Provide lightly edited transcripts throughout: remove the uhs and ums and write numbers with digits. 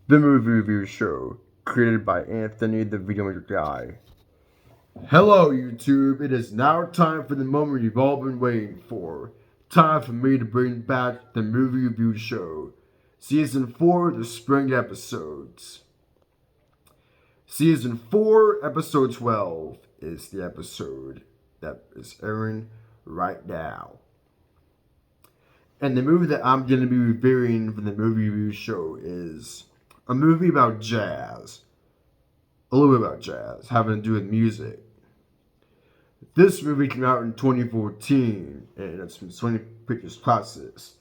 the movie review show created by Anthony the Video Maker Guy. Hello, YouTube. It is now time for the moment you've all been waiting for. Time for me to bring back the movie review show. Season 4, the spring episodes. Season 4, episode 12 is the episode that is airing right now. And the movie that I'm going to be reviewing for the movie review show is a movie about jazz. A little bit about jazz, having to do with music. This movie came out in 2014, and it's from Sony Pictures Classics.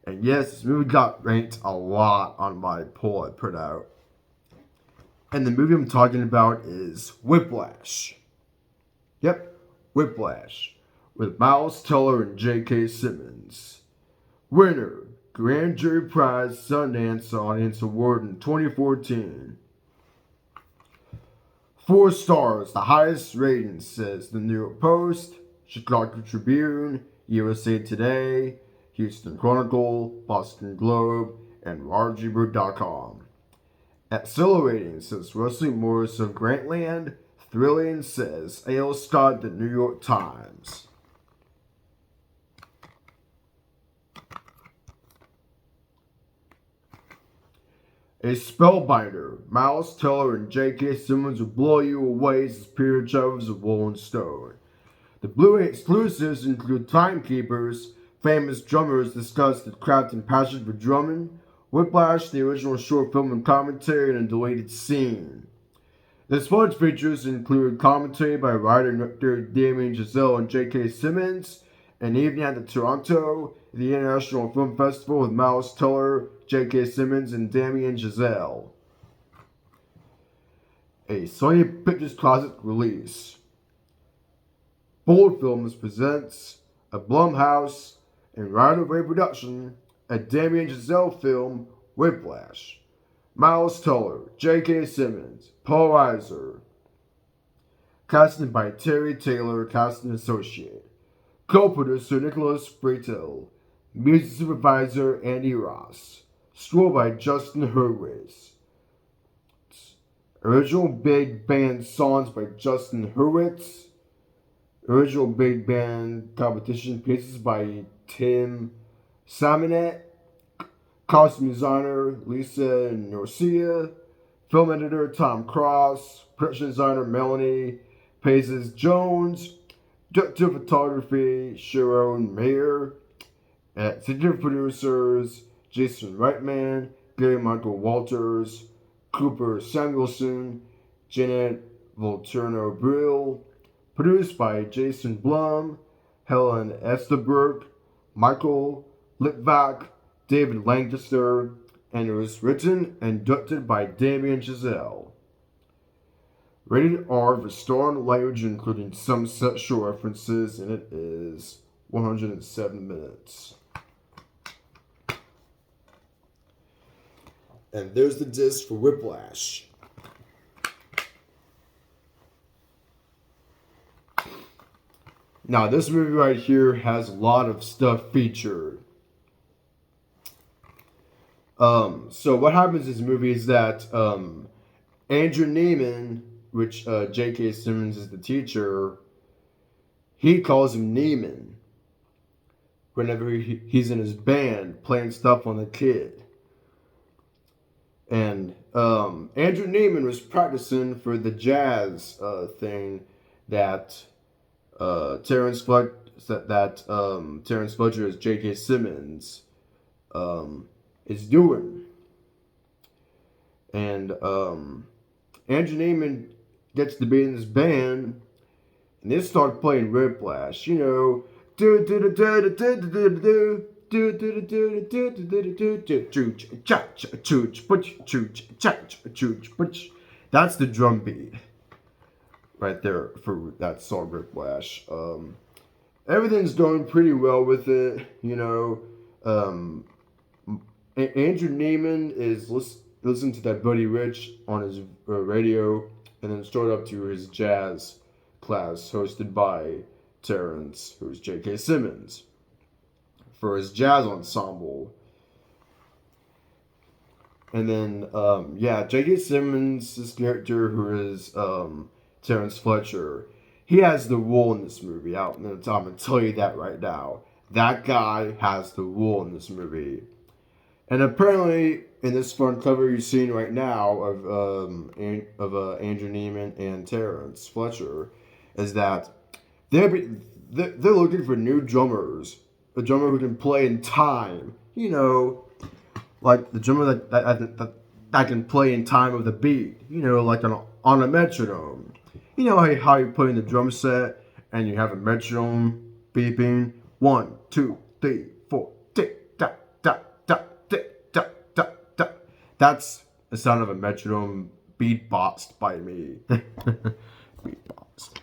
And yes, this movie got ranked a lot on my poll I put out. And the movie I'm talking about is Whiplash. Yep, Whiplash, with Miles Teller and J.K. Simmons. Winner, Grand Jury Prize Sundance Audience Award in 2014. 4 stars, the highest rating, says the New York Post, Chicago Tribune, USA Today, Houston Chronicle, Boston Globe, and RGBird.com. At solo ratings, says Wesley Morris of Grantland. Thrilling, says A.L. Scott, the New York Times. A spellbinder, Miles Teller and J.K. Simmons will blow you away as superior covers of Rolling Stone. The Blu-ray exclusives include Timekeepers, famous drummers discuss the craft and passion for drumming, Whiplash, the original short film and commentary, and a deleted scene. The sports features include commentary by writer and director Damien Chazelle and J.K. Simmons, an evening at the Toronto, the International Film Festival with Miles Teller, J.K. Simmons, and Damien Chazelle. A Sony Pictures Classic release. Bold Films presents a Blumhouse and Right-of-Way production, a Damien Chazelle film, Whiplash. Miles Teller, J.K. Simmons, Paul Reiser. Casting by Terry Taylor, casting associate. Co-producer Nicholas Breitel. Music supervisor Andy Ross. Score by Justin Hurwitz. Original Big Band songs by Justin Hurwitz. Original Big Band competition pieces by Tim Simonet. Costume designer Lisa Norcia. Film editor Tom Cross. Production designer Melanie Paces Jones. Director of photography Sharon Mayer. Executive producers Jason Reitman, Gary Michael Walters, Cooper Samuelson, Janet Volturno Brill. Produced by Jason Blum, Helen Esterbrook, Michael Litvak, David Lancaster, and it was written and directed by Damien Chazelle. Rated R for strong language, including some sexual references, and it is 107 minutes. And there's the disc for Whiplash. Now, this movie right here has a lot of stuff featured. So what happens in this movie is that Andrew Neiman, which J.K. Simmons is the teacher, he calls him Neiman whenever he's in his band playing stuff on the kid. And Andrew Neiman was practicing for the jazz thing that Terrence Fletcher as J.K. Simmons is doing. And Andrew Neiman gets to be in this band, and they start playing Whiplash. You know, that's the drum beat right there for that song Whiplash. Everything's going pretty well with it, you know. Andrew Neiman is listening to that Buddy Rich on his radio, and then straight up to his jazz class hosted by Terrence, who's J.K. Simmons, for his jazz ensemble. And then, yeah, J.K. Simmons' character, who is Terrence Fletcher, he has the role in this movie. I'm gonna tell you that right now. That guy has the role in this movie. And apparently, in this front cover you're seeing right now of Andrew Neiman and Terrence Fletcher, is that they're looking for new drummers, a drummer who can play in time. You know, like the drummer that can play in time of the beat. You know, like on a metronome. You know how you play in the drum set and you have a metronome beeping 1, 2, 3, 4 tick tock tock tock tick tock tock tock. That's the sound of a metronome beatboxed by me. Beatboxed.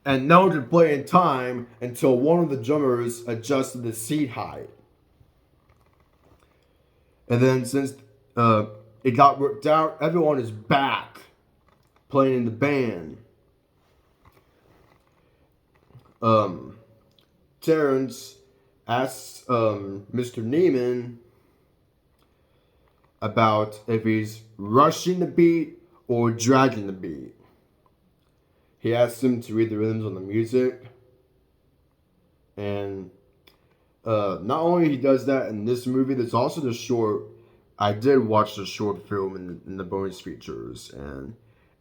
And no one could play in time until one of the drummers adjusted the seat height. And then since it got worked out, everyone is back playing in the band. Terrence asks Mr. Neiman about if he's rushing the beat or dragging the beat. He asks him to read the rhythms on the music. And not only he does that in this movie, there's also the short. I did watch the short film in the bonus features, and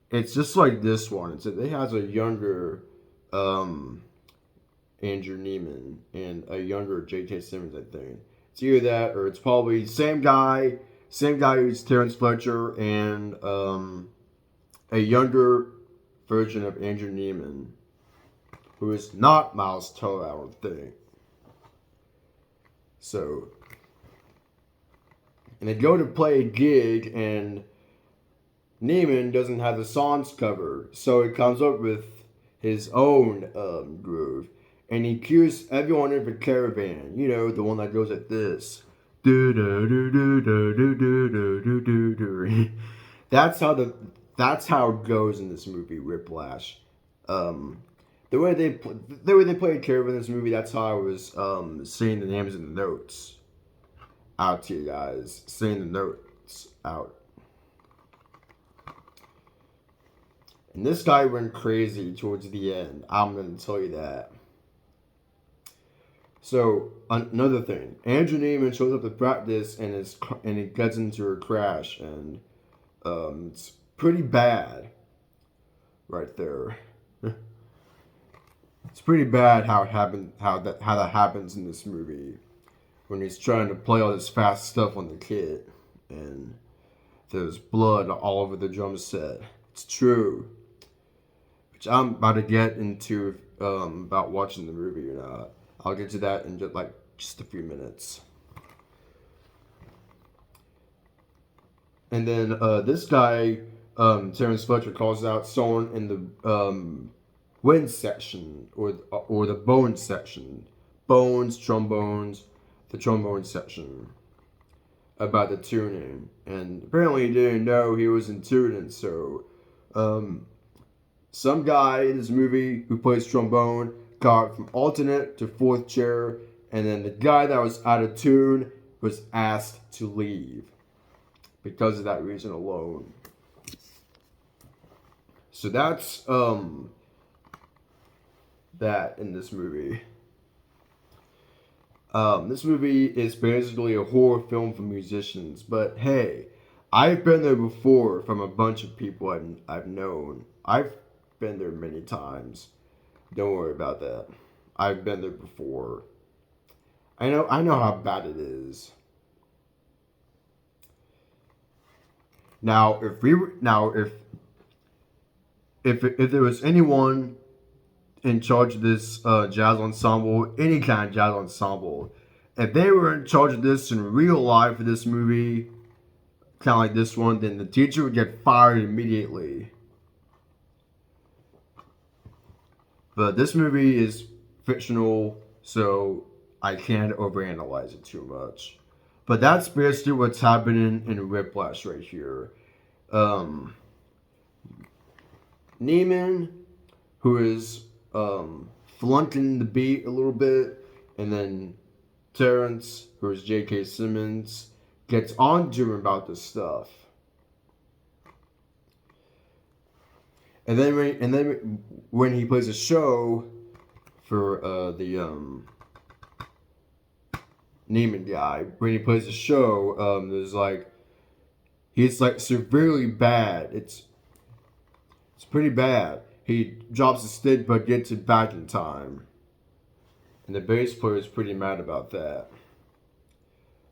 it's just like this one. It has a younger Andrew Neiman and a younger J.K. Simmons, I think. It's either that or it's probably same guy who's Terrence Fletcher, and a younger version of Andrew Neiman, who is not Miles Teller, I don't think. So, and they go to play a gig, and Neiman doesn't have the songs covered, so he comes up with his own groove, and he cues everyone in the caravan. You know, the one that goes like this. That's how it goes in this movie, Whiplash. The way they play a caravan in this movie, that's how I was saying the names in the notes out to you guys. Saying the notes out. And this guy went crazy towards the end. I'm going to tell you that. So, another thing. Andrew Neiman shows up to practice and he gets into a crash. And it's pretty bad right there. It's pretty bad how that happens in this movie. When he's trying to play all this fast stuff on the kit. And there's blood all over the drum set. It's true. I'm about to get into about watching the movie or not. I'll get to that in just a few minutes. And then this guy, Terrence Fletcher, calls out someone in the wind section or the bone section, bones, trombones, the trombone section, about the tuning. And apparently he didn't know he was in tuning, so some guy in this movie who plays trombone got from alternate to fourth chair, and then the guy that was out of tune was asked to leave because of that reason alone. So that's that in this movie. This movie is basically a horror film for musicians, but hey, I've been there before from a bunch of people I've known. I've been there many times. Don't worry about that. I've been there before. I know how bad it is. Now, if there was anyone in charge of this jazz ensemble, any kind of jazz ensemble, if they were in charge of this in real life for this movie, kind of like this one, then the teacher would get fired immediately. But this movie is fictional, so I can't overanalyze it too much. But that's basically what's happening in Whiplash right here. Neiman, who is flunking the beat a little bit, and then Terrence, who is J.K. Simmons, gets on to him about this stuff. And then when he plays a show for the Neiman guy, when he plays a show, there's like he's like severely bad. It's pretty bad. He drops a stick but gets it back in time. And the bass player is pretty mad about that.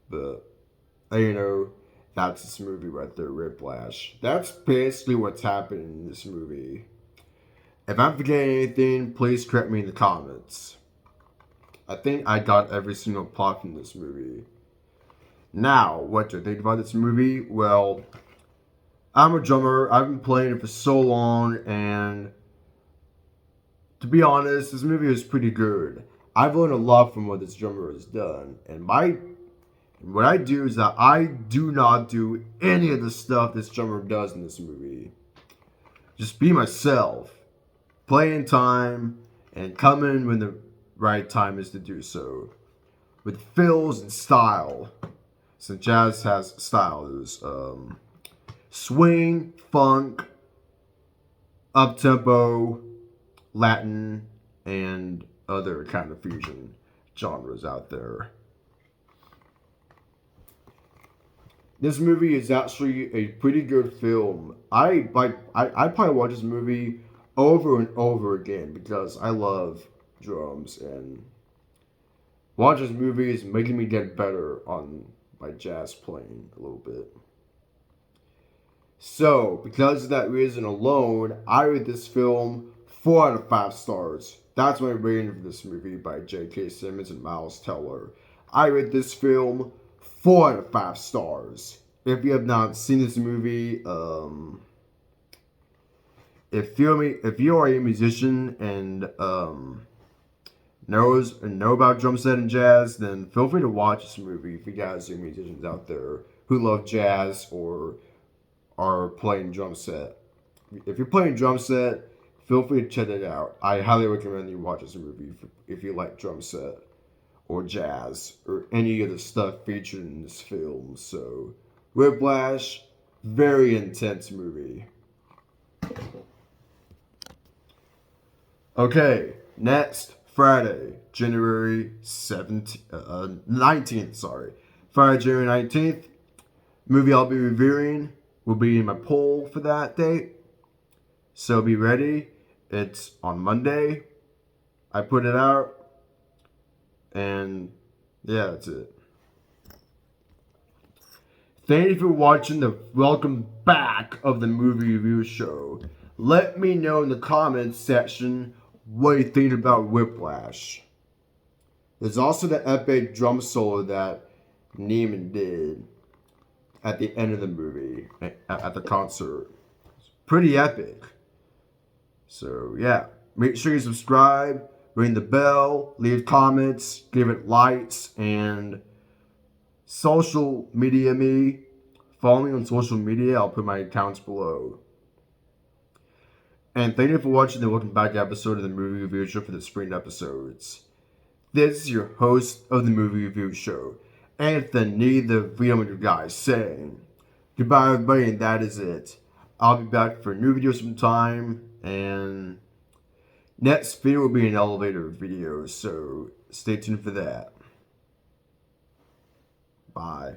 But, that's this movie right there, Whiplash. That's basically what's happening in this movie. If I'm forgetting anything, please correct me in the comments. I think I got every single plot from this movie. Now, what do I think about this movie? Well, I'm a drummer. I've been playing it for so long, and to be honest, this movie is pretty good. I've learned a lot from what this drummer has done, and what I do is that I do not do any of the stuff this drummer does in this movie. Just be myself, play in time, and come in when the right time is to do so, with fills and style. So jazz has style. There's swing, funk, up-tempo, Latin, and other kind of fusion genres out there. This movie is actually a pretty good film. I probably watch this movie over and over again because I love drums, and watching this movie is making me get better on my jazz playing a little bit. So, because of that reason alone, I rate this film 4 out of 5 stars. That's my rating for this movie by J.K. Simmons and Miles Teller. I rate this film 4 out of 5 stars. If you have not seen this movie, if you are a musician and know about drum set and jazz, then feel free to watch this movie. If you guys are musicians out there who love jazz or are playing drum set, if you're playing drum set, feel free to check it out. I highly recommend you watch this movie if you like drum set or jazz or any of the stuff featured in this film. So, Whiplash, very intense movie. Okay, next Friday, January 19th, sorry. Friday, January 19th, movie I'll be reviewing will be in my poll for that date. So be ready. It's on Monday. I put it out. And yeah, that's it. Thank you for watching the welcome back of the movie review show. Let me know in the comments section what you think about Whiplash. There's also the epic drum solo that Neiman did at the end of the movie, at the concert. It's pretty epic. So yeah, make sure you subscribe, ring the bell, leave comments, give it likes, and social media me. Follow me on social media. I'll put my accounts below. And thank you for watching the welcome back episode of the movie review show for the spring episodes. This is your host of the movie review show, Anthony the Video Guy, saying goodbye everybody, and that is it. I'll be back for a new video sometime, and next video will be an elevator video, so stay tuned for that. Bye.